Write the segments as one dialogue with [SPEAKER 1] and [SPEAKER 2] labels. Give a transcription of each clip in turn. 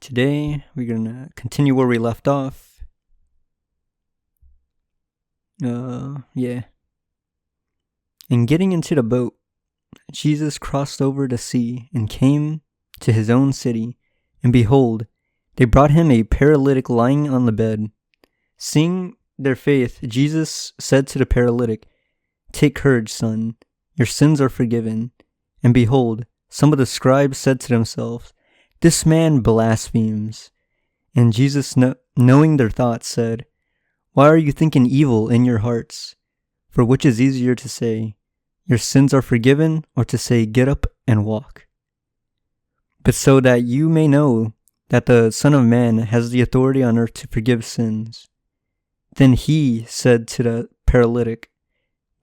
[SPEAKER 1] today we're gonna continue where we left off. Yeah. In getting into the boat, Jesus crossed over the sea and came to his own city, and behold, they brought him a paralytic lying on the bed. Seeing their faith, Jesus said to the paralytic, "Take courage, son, your sins are forgiven." And behold, some of the scribes said to themselves, "This man blasphemes." And Jesus, knowing their thoughts, said, "Why are you thinking evil in your hearts? For which is easier to say, 'Your sins are forgiven,' or to say, 'Get up and walk'? But so that you may know that the Son of Man has the authority on earth to forgive sins." Then he said to the paralytic,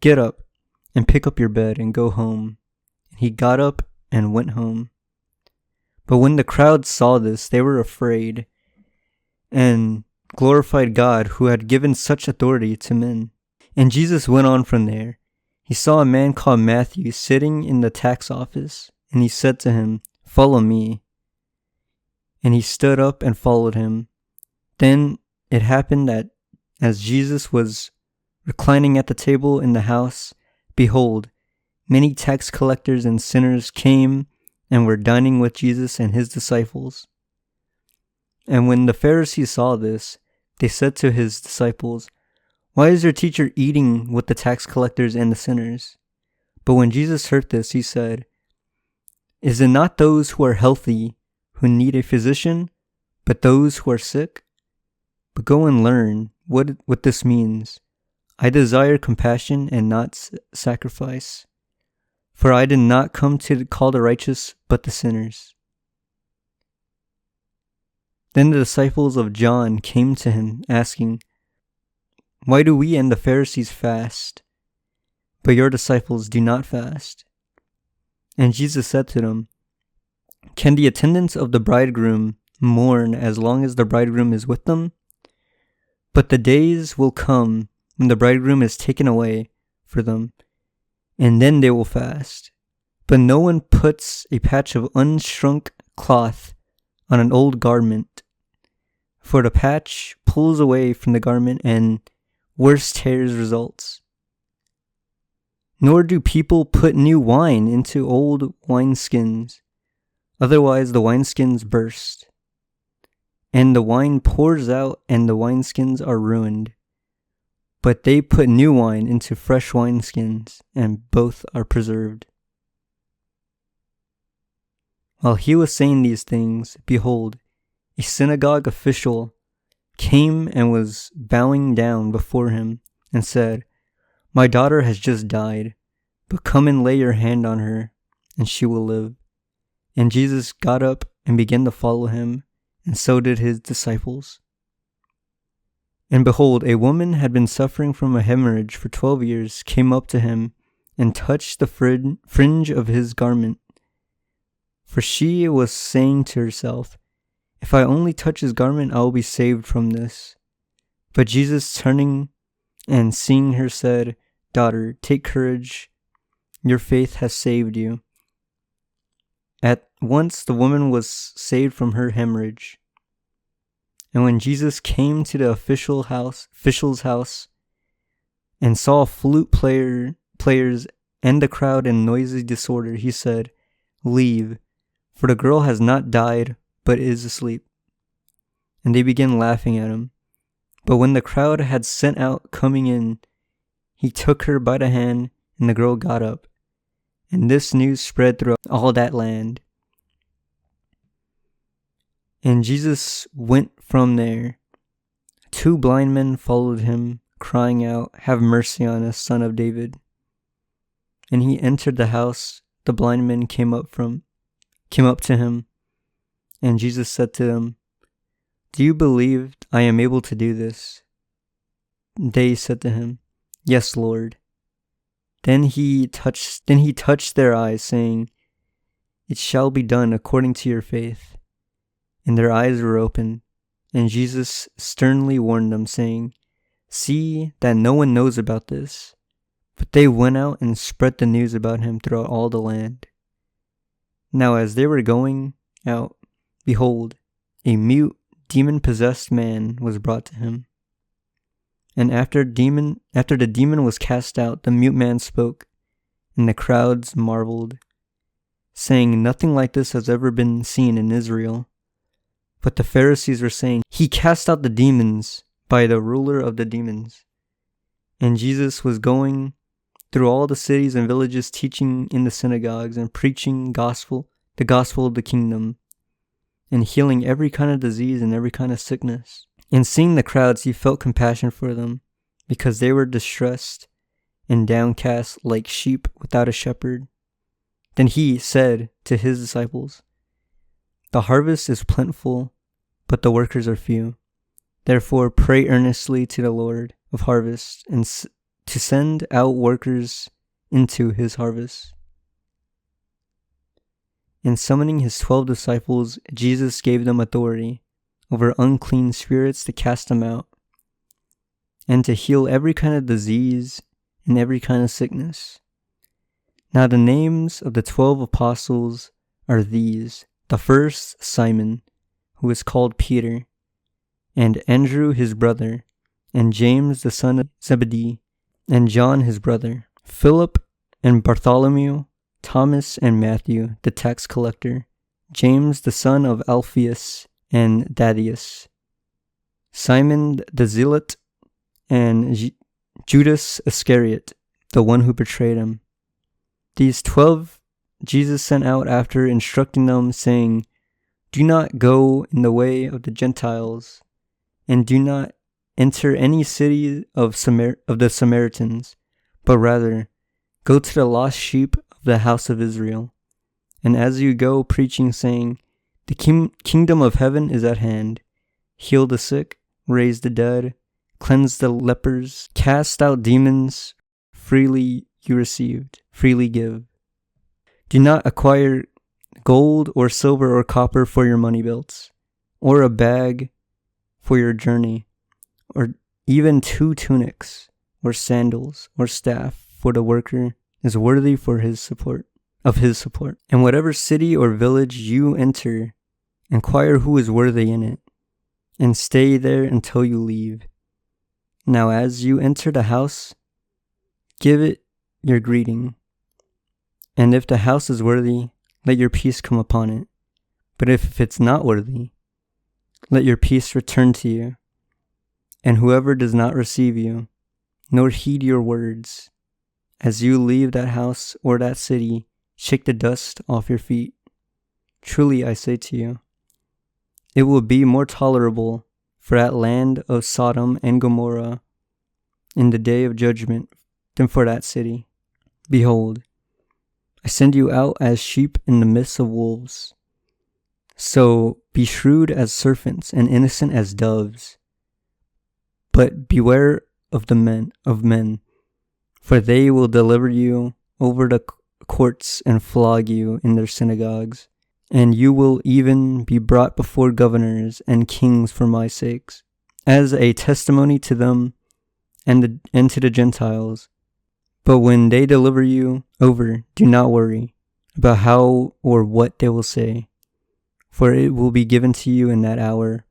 [SPEAKER 1] "Get up and pick up your bed and go home." And he got up and went home. But when the crowd saw this, they were afraid and glorified God who had given such authority to men. And Jesus went on from there. He saw a man called Matthew sitting in the tax office, and he said to him, "Follow me." And he stood up and followed him. Then it happened that as Jesus was reclining at the table in the house, behold, many tax collectors and sinners came and were dining with Jesus and his disciples. And when the Pharisees saw this, they said to his disciples, "Why is your teacher eating with the tax collectors and the sinners?" But when Jesus heard this, he said, "Is it not those who are healthy who need a physician, but those who are sick? But go and learn what this means. I desire compassion and not sacrifice. For I did not come to call the righteous, but the sinners." Then the disciples of John came to him, asking, "Why do we and the Pharisees fast, but your disciples do not fast?" And Jesus said to them, "Can the attendants of the bridegroom mourn as long as the bridegroom is with them? But the days will come when the bridegroom is taken away for them, and then they will fast. But no one puts a patch of unshrunk cloth on an old garment, for the patch pulls away from the garment and worse tears results. Nor do people put new wine into old wineskins, otherwise the wineskins burst, and the wine pours out and the wineskins are ruined. But they put new wine into fresh wineskins, and both are preserved." While he was saying these things, behold, a synagogue official came and was bowing down before him and said, "My daughter has just died, but come and lay your hand on her, and she will live." And Jesus got up and began to follow him, and so did his disciples. And behold, a woman had been suffering from a hemorrhage for 12 years, came up to him and touched the fringe of his garment. For she was saying to herself, "If I only touch his garment, I will be saved from this." But Jesus, turning and seeing her, said, "Daughter, take courage, your faith has saved you." At once the woman was saved from her hemorrhage. And when Jesus came to the official's house and saw flute players and the crowd in noisy disorder, he said, "Leave, for the girl has not died, but is asleep." And they began laughing at him. But when the crowd had sent out coming in, he took her by the hand, and the girl got up. And this news spread throughout all that land. And Jesus went from there. 2 blind men followed him, crying out, "Have mercy on us, Son of David." And he entered the house. The blind men came up to him, and Jesus said to them, "Do you believe I am able to do this?" They said to him, "Yes, Lord." Then he touched their eyes, saying, "It shall be done according to your faith." And their eyes were opened, and Jesus sternly warned them, saying, "See that no one knows about this." But they went out and spread the news about him throughout all the land. Now as they were going out, behold, a mute, demon-possessed man was brought to him. And after the demon was cast out, the mute man spoke, and the crowds marveled, saying, "Nothing like this has ever been seen in Israel." But the Pharisees were saying, "He cast out the demons by the ruler of the demons." And Jesus was going through all the cities and villages, teaching in the synagogues and preaching the gospel of the kingdom, and healing every kind of disease and every kind of sickness. And seeing the crowds, he felt compassion for them, because they were distressed and downcast like sheep without a shepherd. Then he said to his disciples, "The harvest is plentiful, but the workers are few. Therefore pray earnestly to the Lord of harvest and to send out workers into his harvest." And summoning his 12 disciples, Jesus gave them authority over unclean spirits to cast them out, and to heal every kind of disease and every kind of sickness. Now the names of the 12 apostles are these: the first, Simon, who is called Peter, and Andrew his brother, and James the son of Zebedee, and John his brother, Philip and Bartholomew, Thomas and Matthew the tax collector, James the son of Alphaeus and Thaddeus, Simon the Zealot, and Judas Iscariot, the one who betrayed him. These 12 Jesus sent out after instructing them, saying, "Do not go in the way of the Gentiles, and do not enter any city of the Samaritans, but rather go to the lost sheep of the house of Israel. And as you go, preaching, saying, the kingdom of heaven is at hand. Heal the sick, raise the dead, cleanse the lepers, cast out demons. Freely you received, freely give. Do not acquire gold or silver or copper for your money belts, or a bag for your journey, or even 2 tunics, or sandals, or staff, for the worker is worthy of his support. And whatever city or village you enter, inquire who is worthy in it, and stay there until you leave. Now as you enter the house, give it your greeting. And if the house is worthy, let your peace come upon it. But if it's not worthy, let your peace return to you. And whoever does not receive you, nor heed your words, as you leave that house or that city, shake the dust off your feet. Truly I say to you, it will be more tolerable for that land of Sodom and Gomorrah in the day of judgment than for that city. Behold, I send you out as sheep in the midst of wolves. So be shrewd as serpents and innocent as doves. But beware of men, for they will deliver you over the courts and flog you in their synagogues, and you will even be brought before governors and kings for my sakes, as a testimony to them and to the Gentiles. But when they deliver you over, do not worry about how or what they will say, for it will be given to you in that hour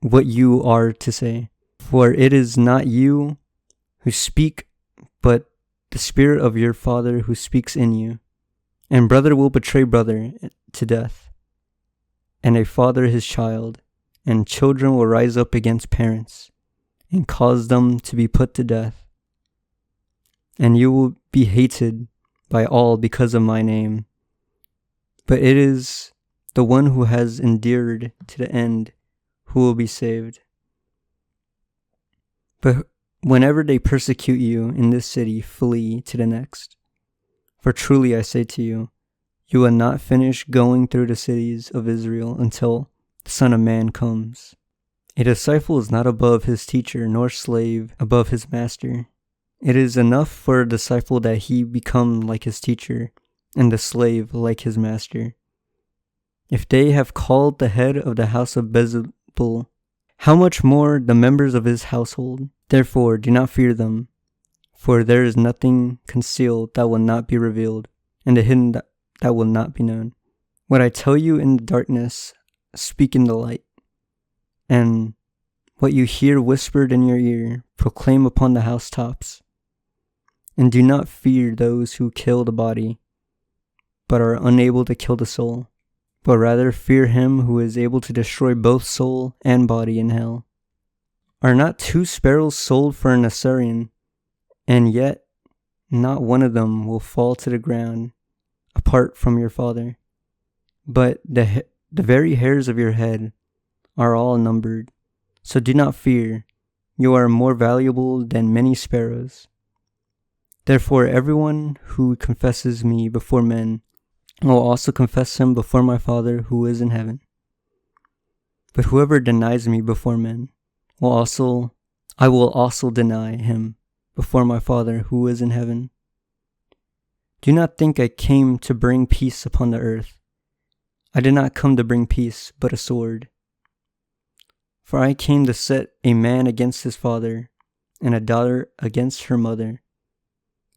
[SPEAKER 1] what you are to say. For it is not you who speak, but the Spirit of your Father who speaks in you. And brother will betray brother to death, and a father his child, and children will rise up against parents and cause them to be put to death. And you will be hated by all because of my name. But it is the one who has endured to the end who will be saved. But whenever they persecute you in this city, flee to the next. For truly I say to you, you will not finish going through the cities of Israel until the Son of Man comes. A disciple is not above his teacher, nor slave above his master. It is enough for a disciple that he become like his teacher, and the slave like his master. If they have called the head of the house of Bezalel, how much more the members of his household? Therefore do not fear them, for there is nothing concealed that will not be revealed, and the hidden that will not be known. What I tell you in the darkness, speak in the light, and what you hear whispered in your ear, proclaim upon the housetops. And do not fear those who kill the body, but are unable to kill the soul, but rather fear him who is able to destroy both soul and body in hell. Are not 2 sparrows sold for an assarion, and yet not one of them will fall to the ground apart from your Father? But the very hairs of your head are all numbered. So do not fear, you are more valuable than many sparrows. Therefore everyone who confesses me before men will also confess him before my Father who is in heaven. But whoever denies me before men, I will also deny him before my Father who is in heaven. Do not think I came to bring peace upon the earth. I did not come to bring peace, but a sword. For I came to set a man against his father, and a daughter against her mother,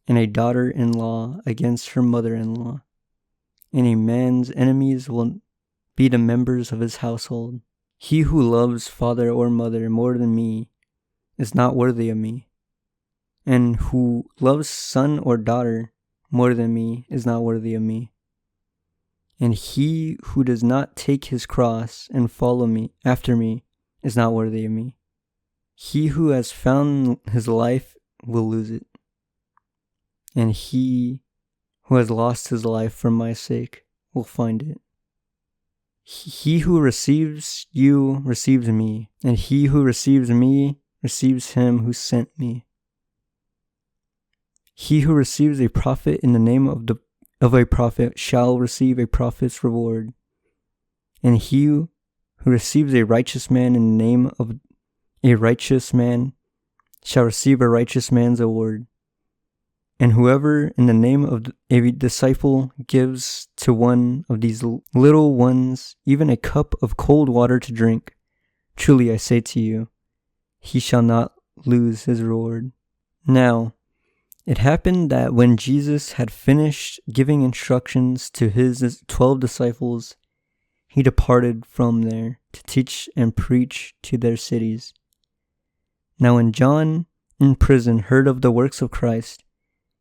[SPEAKER 1] and a daughter-in-law against her mother-in-law. And a man's enemies will be the members of his household. He who loves father or mother more than me is not worthy of me, and who loves son or daughter more than me is not worthy of me. And he who does not take his cross and follow me after me is not worthy of me. He who has found his life will lose it, and he who has lost his life for my sake will find it. He who receives you receives me, and he who receives me receives him who sent me. He who receives a prophet in the name of a prophet shall receive a prophet's reward, and he who receives a righteous man in the name of a righteous man shall receive a righteous man's award. And whoever in the name of a disciple gives to one of these little ones even a cup of cold water to drink, truly I say to you, he shall not lose his reward. Now, it happened that when Jesus had finished giving instructions to his 12 disciples, he departed from there to teach and preach to their cities. Now when John in prison heard of the works of Christ,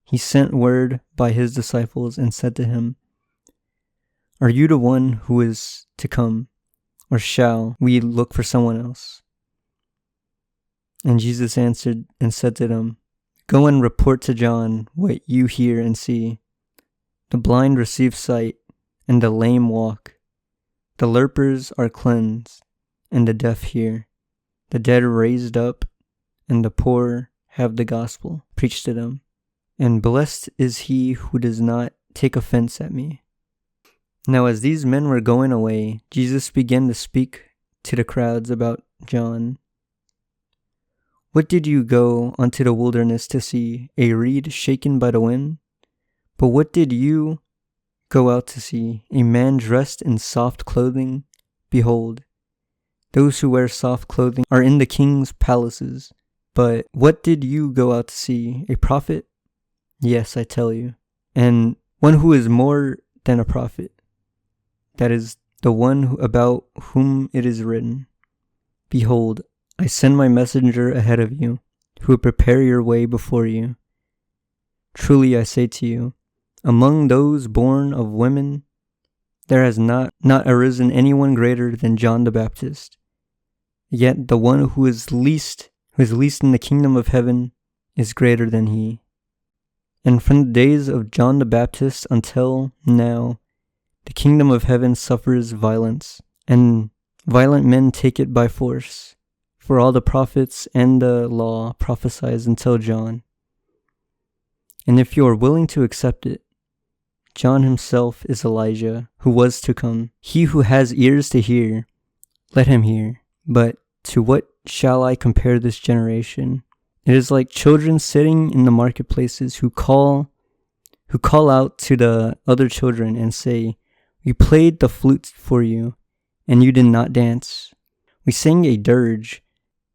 [SPEAKER 1] he sent word by his disciples and said to him, "Are you the one who is to come, or shall we look for someone else?" And Jesus answered and said to them, "Go and report to John what you hear and see. The blind receive sight, and the lame walk. The lepers are cleansed, and the deaf hear. The dead raised up, and the poor have the gospel preached to them. And blessed is he who does not take offense at me." Now as these men were going away, Jesus began to speak to the crowds about John. "What did you go unto the wilderness to see? A reed shaken by the wind? But what did you go out to see? A man dressed in soft clothing? Behold, those who wear soft clothing are in the king's palaces. But what did you go out to see? A prophet? Yes, I tell you, and one who is more than a prophet. That is the one about whom it is written, 'Behold, I send my messenger ahead of you, who will prepare your way before you.' Truly I say to you, among those born of women, there has not arisen anyone greater than John the Baptist. Yet the one who is least in the kingdom of heaven is greater than he. And from the days of John the Baptist until now, the kingdom of heaven suffers violence, and violent men take it by force. For all the prophets and the law prophesied until John. And if you are willing to accept it, John himself is Elijah, who was to come. He who has ears to hear, let him hear. But to what shall I compare this generation? It is like children sitting in the marketplaces who call out to the other children and say, 'We played the flute for you, and you did not dance. We sang a dirge,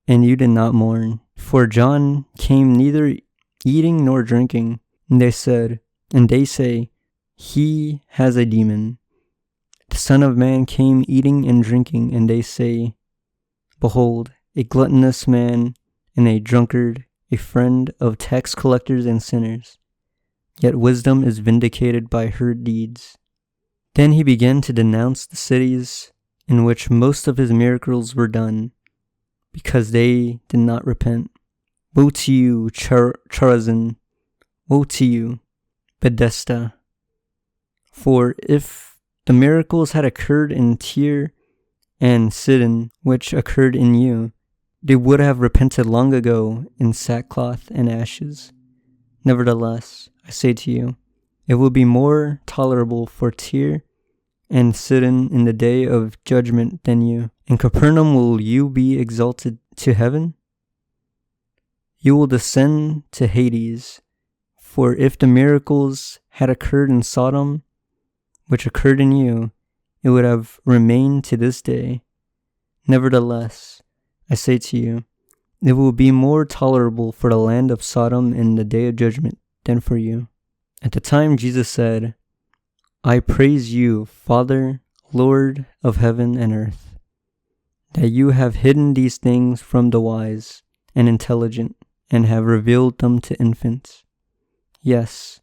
[SPEAKER 1] and you did not mourn.' For John came neither eating nor drinking, and they say, 'He has a demon.' The Son of Man came eating and drinking, and they say, Behold, a gluttonous man and a drunkard, a friend of tax collectors and sinners. Yet wisdom is vindicated by her deeds. Then he began to denounce the cities in which most of his miracles were done, because they did not repent. Woe to you, Chorazin! Woe to you, Bethesda! For if the miracles had occurred in Tyre and Sidon, which occurred in you, they would have repented long ago in sackcloth and ashes. Nevertheless, I say to you, it will be more tolerable for Tyre and Sidon in the day of judgment than you. In Capernaum will you be exalted to heaven? You will descend to Hades. For if the miracles had occurred in Sodom, which occurred in you, it would have remained to this day. Nevertheless, I say to you, it will be more tolerable for the land of Sodom in the day of judgment than for you. At the time Jesus said, I praise you, Father, Lord of heaven and earth, that you have hidden these things from the wise and intelligent and have revealed them to infants. Yes,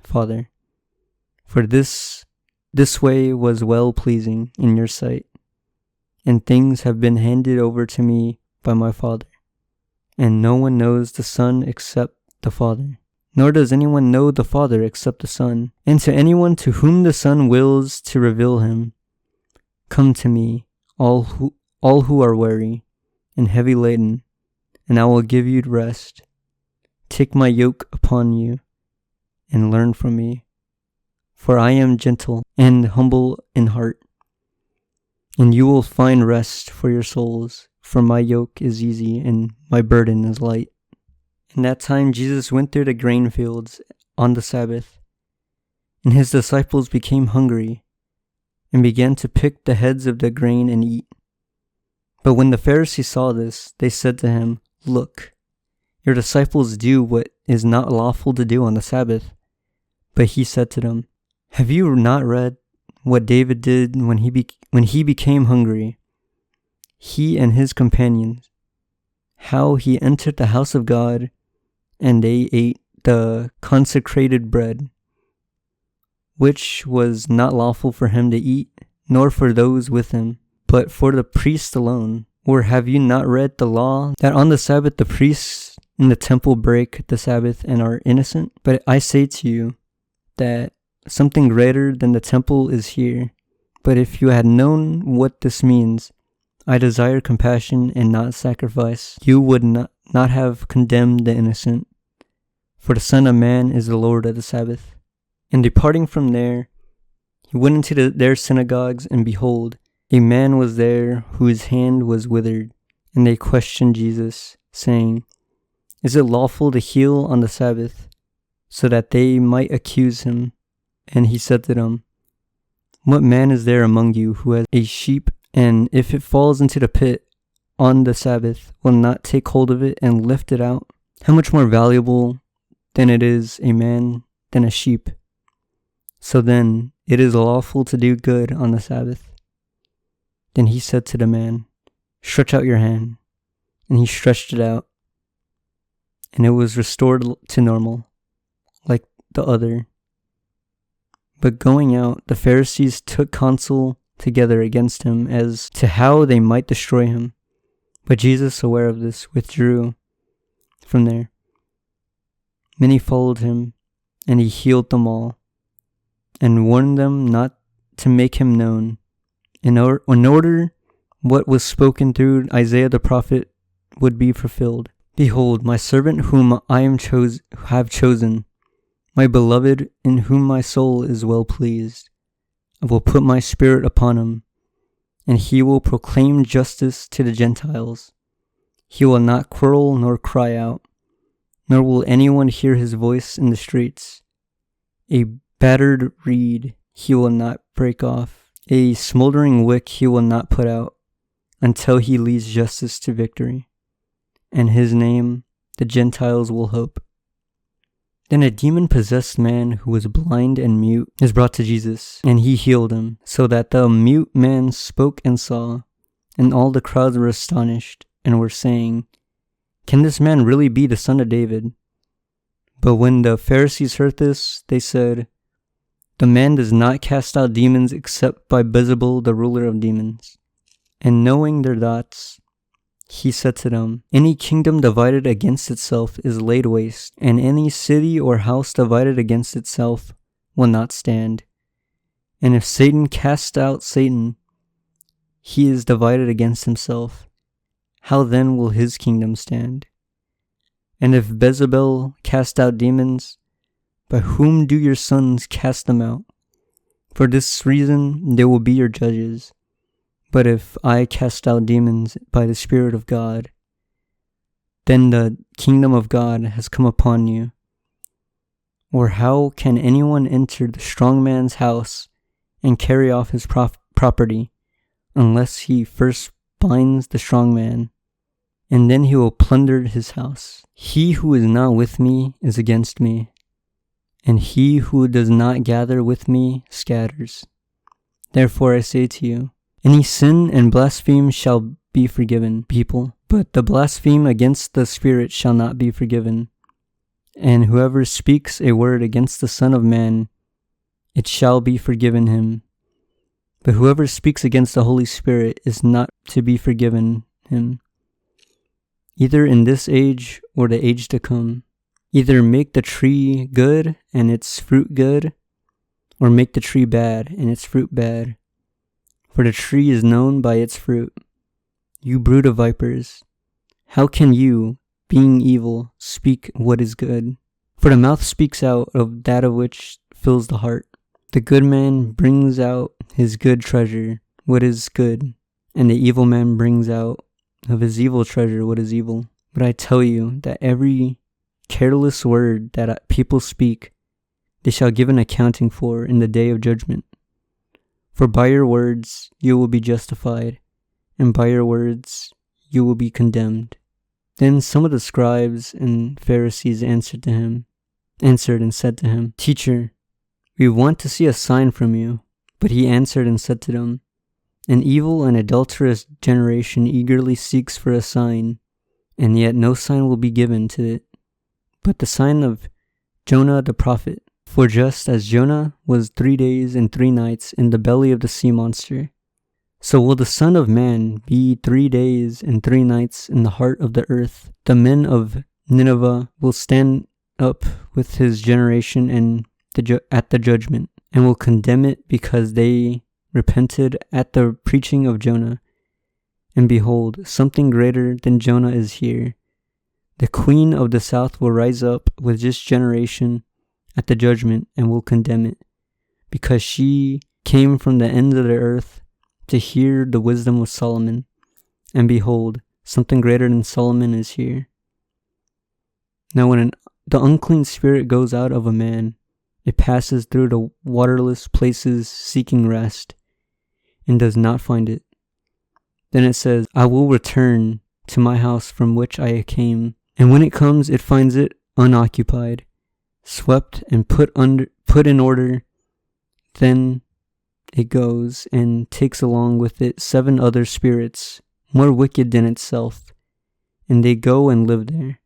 [SPEAKER 1] Father, for this way was well-pleasing in your sight, and things have been handed over to me by my Father. And no one knows the Son except the Father, nor does anyone know the Father except the Son, and to anyone to whom the Son wills to reveal him. Come to me, all who are weary and heavy laden, and I will give you rest. Take my yoke upon you, and learn from me, for I am gentle and humble in heart, and you will find rest for your souls, for my yoke is easy and my burden is light. In that time Jesus went through the grain fields on the Sabbath, and his disciples became hungry and began to pick the heads of the grain and eat. But when the Pharisees saw this, they said to him, Look, your disciples do what is not lawful to do on the Sabbath. But he said to them, Have you not read what David did when he became hungry, he and his companions, how he entered the house of God, and they ate the consecrated bread, which was not lawful for him to eat, nor for those with him, but for the priests alone? Or have you not read the law, that on the Sabbath the priests in the temple break the Sabbath and are innocent? But I say to you that something greater than the temple is here. But if you had known what this means, I desire compassion and not sacrifice, you would not have condemned the innocent. For the Son of Man is the Lord of the Sabbath. And departing from there, he went into their synagogues, and behold, a man was there whose hand was withered. And they questioned Jesus, saying, Is it lawful to heal on the Sabbath? So that they might accuse him. And he said to them, What man is there among you who has a sheep, and if it falls into the pit on the Sabbath, will not take hold of it and lift it out? How much more valuable than it is a man than a sheep? So then, it is lawful to do good on the Sabbath. Then he said to the man, Stretch out your hand. And he stretched it out, and it was restored to normal, like the other. But going out, the Pharisees took counsel together against him as to how they might destroy him. But Jesus, aware of this, withdrew from there. Many followed him, and he healed them all, and warned them not to make him known, in order what was spoken through Isaiah the prophet would be fulfilled. Behold, my servant whom I have chosen, my beloved, in whom my soul is well pleased. I will put my spirit upon him, and he will proclaim justice to the Gentiles. He will not quarrel nor cry out, nor will anyone hear his voice in the streets. A battered reed he will not break off, a smoldering wick he will not put out, until he leads justice to victory. And his name the Gentiles will hope. Then a demon-possessed man who was blind and mute is brought to Jesus, and he healed him, so that the mute man spoke and saw. And all the crowds were astonished and were saying, "Can this man really be the son of David?" But when the Pharisees heard this, they said, "The man does not cast out demons except by Beelzebul, the ruler of demons." And knowing their thoughts, he said to them, "Any kingdom divided against itself is laid waste, and any city or house divided against itself will not stand. And if Satan casts out Satan, he is divided against himself. How then will his kingdom stand? And if Beelzebul cast out demons, by whom do your sons cast them out? For this reason they will be your judges. But if I cast out demons by the Spirit of God, then the kingdom of God has come upon you. Or how can anyone enter the strong man's house and carry off his property, unless he first binds the strong man, and then he will plunder his house? He who is not with me is against me, and he who does not gather with me scatters. Therefore I say to you, any sin and blaspheme shall be forgiven people, but the blaspheme against the Spirit shall not be forgiven. And whoever speaks a word against the Son of Man, it shall be forgiven him. But whoever speaks against the Holy Spirit is not to be forgiven him, either in this age or the age to come. Either make the tree good and its fruit good, or make the tree bad and its fruit bad. For the tree is known by its fruit. You brood of vipers, how can you, being evil, speak what is good? For the mouth speaks out of that of which fills the heart. The good man brings out his good treasure, what is good, and the evil man brings out of his evil treasure what is evil. But I tell you that every careless word that people speak, they shall give an accounting for in the day of judgment. For by your words you will be justified, and by your words you will be condemned. Then some of the scribes and Pharisees answered and said to him, Teacher, we want to see a sign from you. But he answered and said to them, An evil and adulterous generation eagerly seeks for a sign, and yet no sign will be given to it, but the sign of Jonah the prophet. For just as Jonah was 3 days and 3 nights in the belly of the sea monster, so will the Son of Man be 3 days and 3 nights in the heart of the earth. The men of Nineveh will stand up with his generation at the judgment, and will condemn it because they repented at the preaching of Jonah. And behold, something greater than Jonah is here. The queen of the south will rise up with this generation at the judgment and will condemn it, because she came from the ends of the earth to hear the wisdom of Solomon. And behold, something greater than Solomon is here. Now when the unclean spirit goes out of a man, it passes through the waterless places seeking rest, and does not find it. Then it says, I will return to my house from which I came. And when it comes, it finds it unoccupied, swept and put in order. Then it goes and takes along with it 7 other spirits, more wicked than itself, and they go and live there.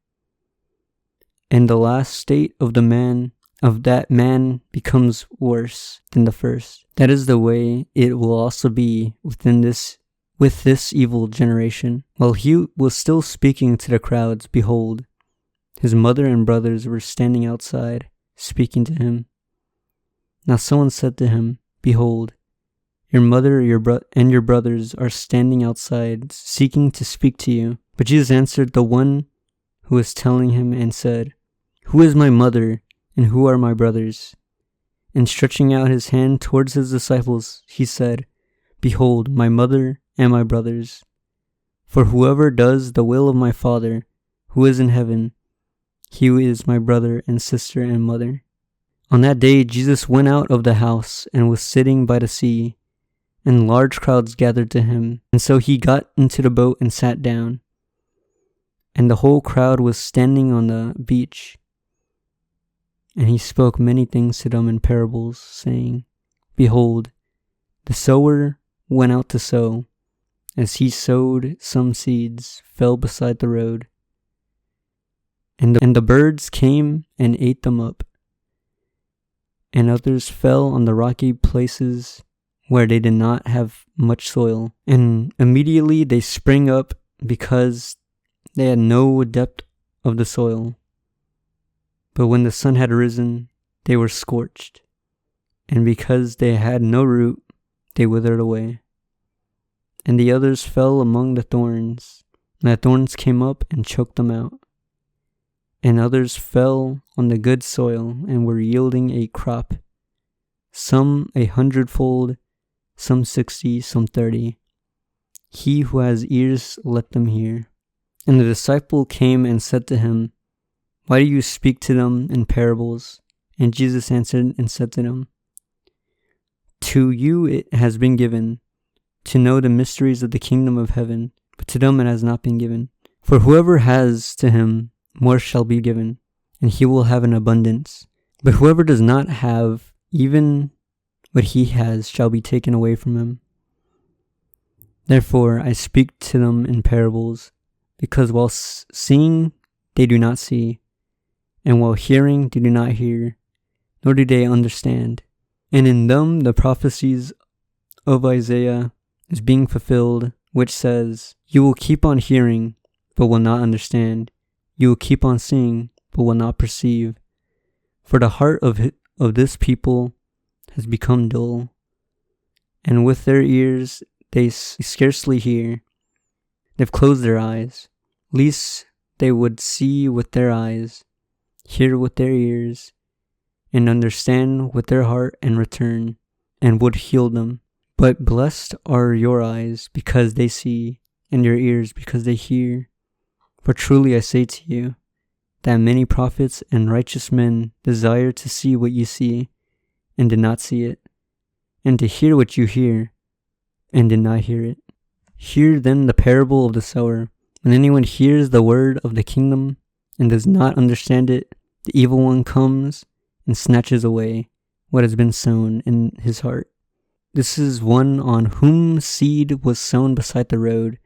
[SPEAKER 1] And the last state of that man becomes worse than the first. That is the way it will also be with this evil generation. While he was still speaking to the crowds, behold, his mother and brothers were standing outside, speaking to him. Now someone said to him, Behold, your mother and your brothers are standing outside, seeking to speak to you. But Jesus answered the one who was telling him and said, Who is my mother, and who are my brothers? And stretching out his hand towards his disciples, he said, Behold, my mother and my brothers. For whoever does the will of my Father, who is in heaven, he is my brother and sister and mother. On that day Jesus went out of the house and was sitting by the sea, and large crowds gathered to him. And so he got into the boat and sat down, and the whole crowd was standing on the beach. And he spoke many things to them in parables, saying, Behold, the sower went out to sow, as he sowed, some seeds fell beside the road, and the birds came and ate them up. And others fell on the rocky places where they did not have much soil, and immediately they sprang up because they had no depth of the soil. But when the sun had risen, they were scorched, and because they had no root, they withered away. And the others fell among the thorns, and the thorns came up and choked them out. And others fell on the good soil and were yielding a crop, some 100-fold, some 60, some 30. He who has ears, let them hear. And the disciple came and said to him, Why do you speak to them in parables? And Jesus answered and said to them, To you it has been given to know the mysteries of the kingdom of heaven, but to them it has not been given. For whoever has, to him more shall be given, and he will have an abundance. But whoever does not have, even what he has shall be taken away from him. Therefore I speak to them in parables, because while seeing they do not see, and while hearing they do not hear, nor do they understand. And in them the prophecies of Isaiah is being fulfilled, which says, You will keep on hearing, but will not understand. You will keep on seeing, but will not perceive. For the heart of this people has become dull, and with their ears they scarcely hear. They've closed their eyes, lest they would see with their eyes, hear with their ears, and understand with their heart and return, and would heal them. But blessed are your eyes because they see, and your ears because they hear. For truly I say to you, that many prophets and righteous men desire to see what you see, and did not see it, and to hear what you hear, and did not hear it. Hear then the parable of the sower. When anyone hears the word of the kingdom, and does not understand it, the evil one comes and snatches away what has been sown in his heart. This is one on whom seed was sown beside the road,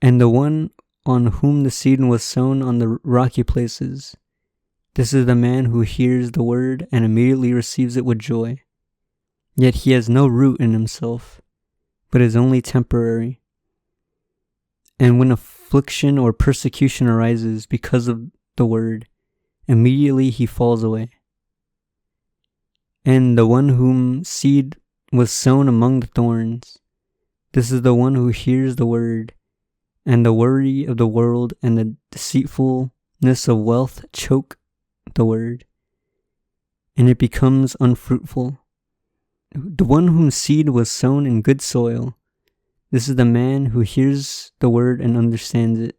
[SPEAKER 1] and the one on whom the seed was sown on the rocky places. This is the man who hears the word and immediately receives it with joy. Yet he has no root in himself, but is only temporary. And when affliction or persecution arises because of the word, immediately he falls away. And the one whom seed was sown among the thorns, this is the one who hears the word, and the worry of the world and the deceitfulness of wealth choke the word, and it becomes unfruitful. The one whom seed was sown in good soil, this is the man who hears the word and understands it,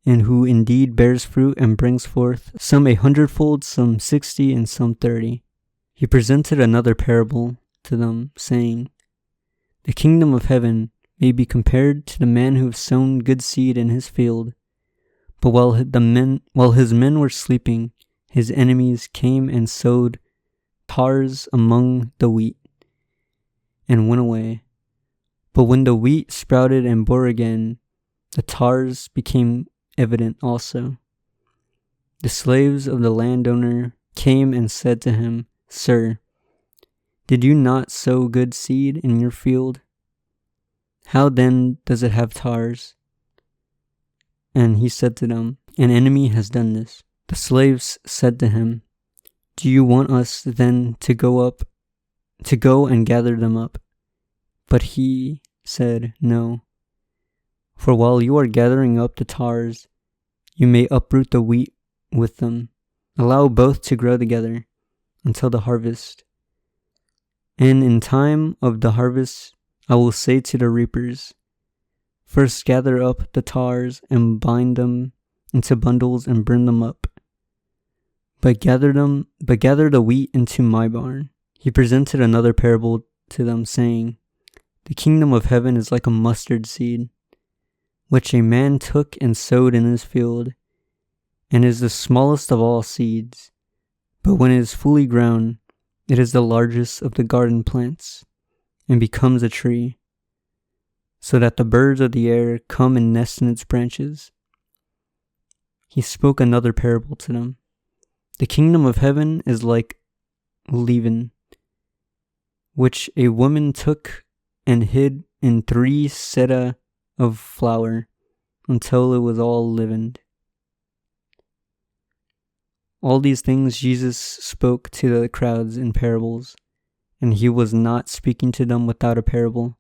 [SPEAKER 1] and who indeed bears fruit and brings forth some 100-fold, some 60, and some 30. He presented another parable to them, saying, The kingdom of heaven may be compared to the man who sown good seed in his field. But while his men were sleeping, his enemies came and sowed tares among the wheat, and went away. But when the wheat sprouted and bore again, the tares became evident also. The slaves of the landowner came and said to him, Sir, did you not sow good seed in your field? How then does it have tares? And he said to them, An enemy has done this. The slaves said to him, Do you want us then to go and gather them up? But he said, No. For while you are gathering up the tares, you may uproot the wheat with them. Allow both to grow together until the harvest. And in time of the harvest, I will say to the reapers, First gather up the tares and bind them into bundles and burn them up. But gather the wheat into my barn. He presented another parable to them, saying, The kingdom of heaven is like a mustard seed, which a man took and sowed in his field, and is the smallest of all seeds. But when it is fully grown, it is the largest of the garden plants, and becomes a tree, so that the birds of the air come and nest in its branches. He spoke another parable to them. The kingdom of heaven is like leaven, which a woman took and hid in 3 seah of flour until it was all leavened. All these things Jesus spoke to the crowds in parables, and he was not speaking to them without a parable,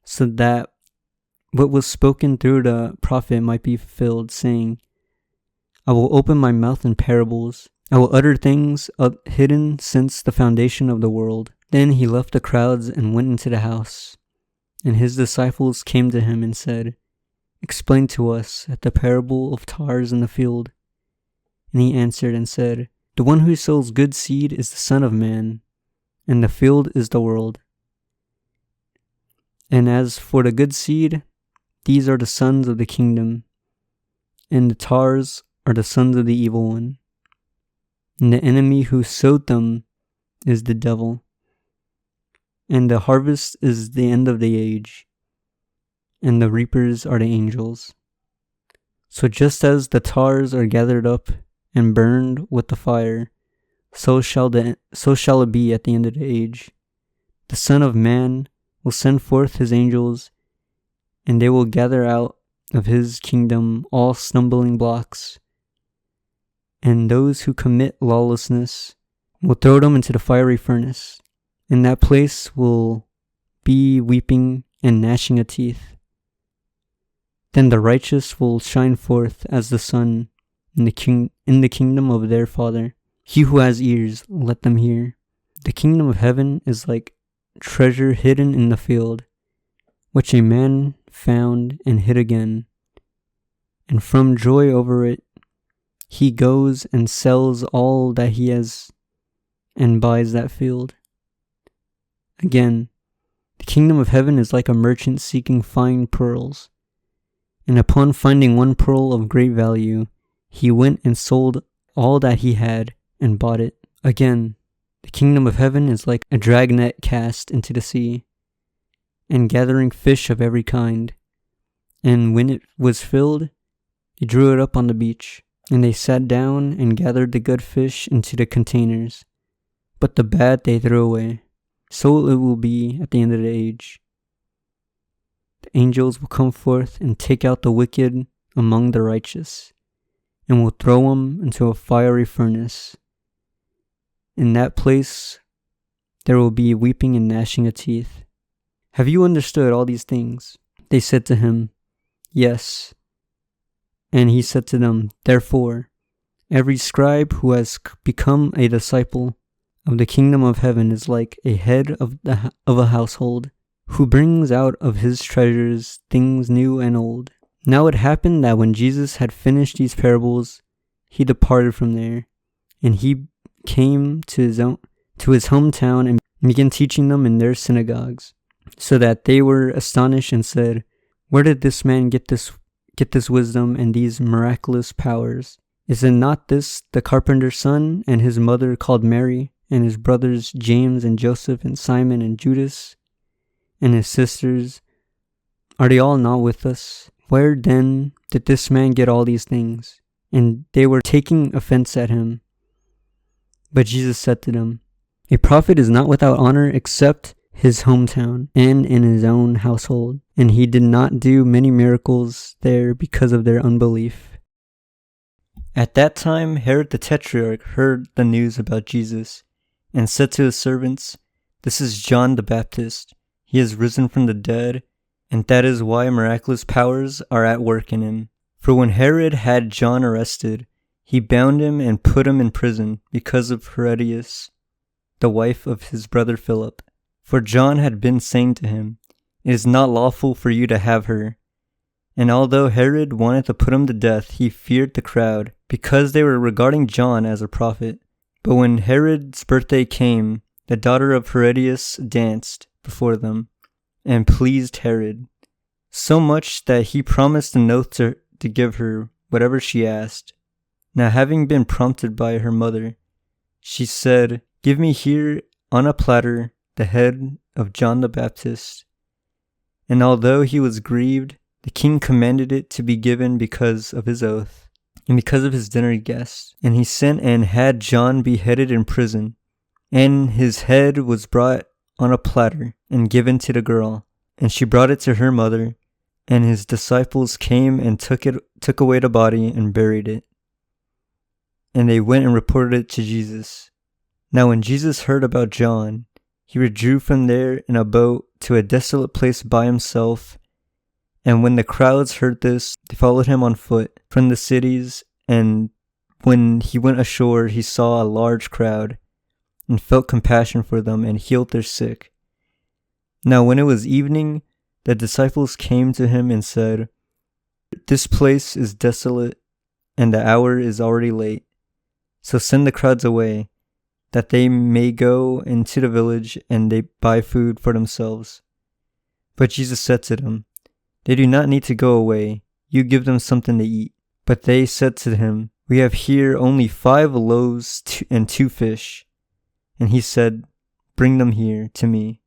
[SPEAKER 1] so that what was spoken through the prophet might be fulfilled, saying, I will open my mouth in parables. I will utter things hidden since the foundation of the world. Then he left the crowds and went into the house. And his disciples came to him and said, Explain to us the parable of tares in the field. And he answered and said, The one who sows good seed is the Son of Man, and the field is the world. And as for the good seed, these are the sons of the kingdom, and the tares are the sons of the evil one. And the enemy who sowed them is the devil. And the harvest is the end of the age, and the reapers are the angels. So just as the tares are gathered up and burned with the fire, so shall it be at the end of the age. The Son of Man will send forth his angels, and they will gather out of his kingdom all stumbling blocks, and those who commit lawlessness will throw them into the fiery furnace. In that place will be weeping and gnashing of teeth. Then the righteous will shine forth as the sun in the kingdom of their Father. He who has ears, let them hear. The kingdom of heaven is like treasure hidden in the field, which a man found and hid again. And from joy over it, he goes and sells all that he has and buys that field. Again, the kingdom of heaven is like a merchant seeking fine pearls. And upon finding one pearl of great value, he went and sold all that he had and bought it. Again, the kingdom of heaven is like a dragnet cast into the sea, and gathering fish of every kind. And when it was filled, he drew it up on the beach. And they sat down and gathered the good fish into the containers, but the bad they threw away. So it will be at the end of the age. The angels will come forth and take out the wicked among the righteous, and will throw them into a fiery furnace. In that place there will be weeping and gnashing of teeth. Have you understood all these things? They said to him, Yes. And he said to them, Therefore, every scribe who has become a disciple of the kingdom of heaven is like a head of a household, who brings out of his treasures things new and old. Now it happened that when Jesus had finished these parables, he departed from there, and he came to his hometown and began teaching them in their synagogues, so that they were astonished and said, Where did this man get this wisdom and these miraculous powers? Is it not this the carpenter's son, and his mother called Mary, and his brothers James and Joseph and Simon and Judas, and his sisters? Are they all not with us? Where then did this man get all these things? And they were taking offense at him. But Jesus said to them, A prophet is not without honor except his hometown and in his own household. And he did not do many miracles there because of their unbelief. At that time Herod the Tetrarch heard the news about Jesus, and said to his servants, This is John the Baptist. He has risen from the dead, and that is why miraculous powers are at work in him. For when Herod had John arrested, he bound him and put him in prison because of Herodias, the wife of his brother Philip. For John had been saying to him, It is not lawful for you to have her. And although Herod wanted to put him to death, he feared the crowd, because they were regarding John as a prophet. But when Herod's birthday came, the daughter of Herodias danced before them, and pleased Herod, so much that he promised an oath to give her whatever she asked. Now having been prompted by her mother, she said, Give me here on a platter the head of John the Baptist. And although he was grieved, the king commanded it to be given because of his oath, and because of his dinner guests. And he sent and had John beheaded in prison. And his head was brought on a platter and given to the girl. And she brought it to her mother. And his disciples came and took away the body and buried it. And they went and reported it to Jesus. Now when Jesus heard about John, he withdrew from there in a boat to a desolate place by himself. And when the crowds heard this, they followed him on foot from the cities. And when he went ashore, he saw a large crowd and felt compassion for them and healed their sick. Now when it was evening, the disciples came to him and said, "This place is desolate, and the hour is already late. So send the crowds away, that they may go into the village and they buy food for themselves." But Jesus said to them, "They do not need to go away. You give them something to eat." But they said to him, "We have here only 5 loaves and 2 fish. And he said, "Bring them here to me."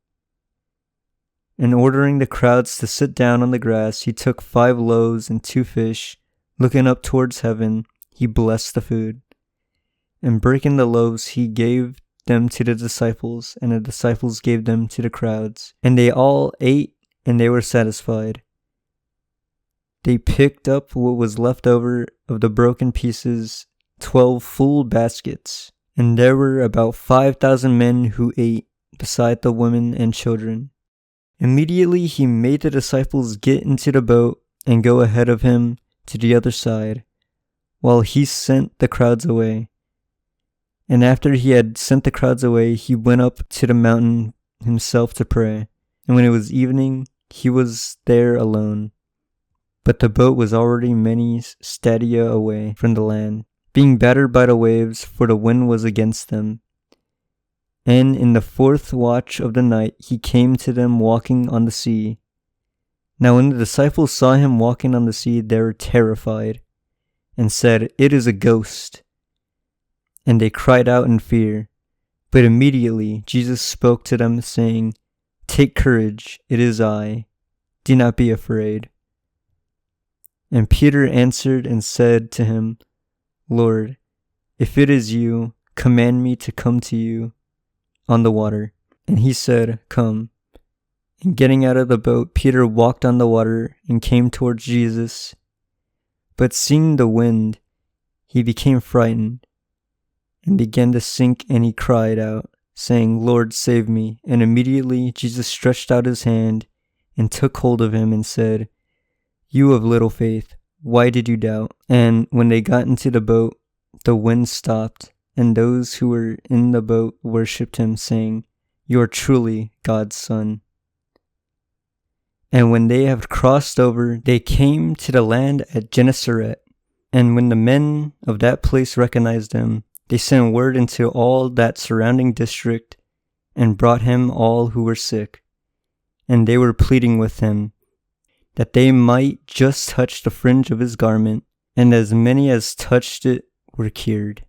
[SPEAKER 1] And ordering the crowds to sit down on the grass, he took 5 loaves and 2 fish. Looking up towards heaven, he blessed the food. And breaking the loaves, he gave them to the disciples, and the disciples gave them to the crowds. And they all ate, and they were satisfied. They picked up what was left over of the broken pieces, 12 full baskets. And there were about 5,000 men who ate, beside the women and children. Immediately he made the disciples get into the boat and go ahead of him to the other side, while he sent the crowds away. And after he had sent the crowds away, he went up to the mountain himself to pray. And when it was evening, he was there alone. But the boat was already many stadia away from the land, being battered by the waves, for the wind was against them. And in the 4th watch of the night, he came to them walking on the sea. Now when the disciples saw him walking on the sea, they were terrified, and said, "It is a ghost." And they cried out in fear. But immediately Jesus spoke to them, saying, "Take courage, it is I. Do not be afraid." And Peter answered and said to him, "Lord, if it is you, command me to come to you on the water." And he said, "Come." And getting out of the boat, Peter walked on the water and came towards Jesus. But seeing the wind, he became frightened and began to sink, and he cried out, saying, "Lord, save me." And immediately Jesus stretched out his hand and took hold of him and said, "You of little faith, why did you doubt?" And when they got into the boat, the wind stopped, and those who were in the boat worshipped him, saying, "You are truly God's Son." And when they had crossed over, they came to the land at Gennesaret. And when the men of that place recognized him, they sent word into all that surrounding district and brought him all who were sick. And they were pleading with him that they might just touch the fringe of his garment, and as many as touched it were cured.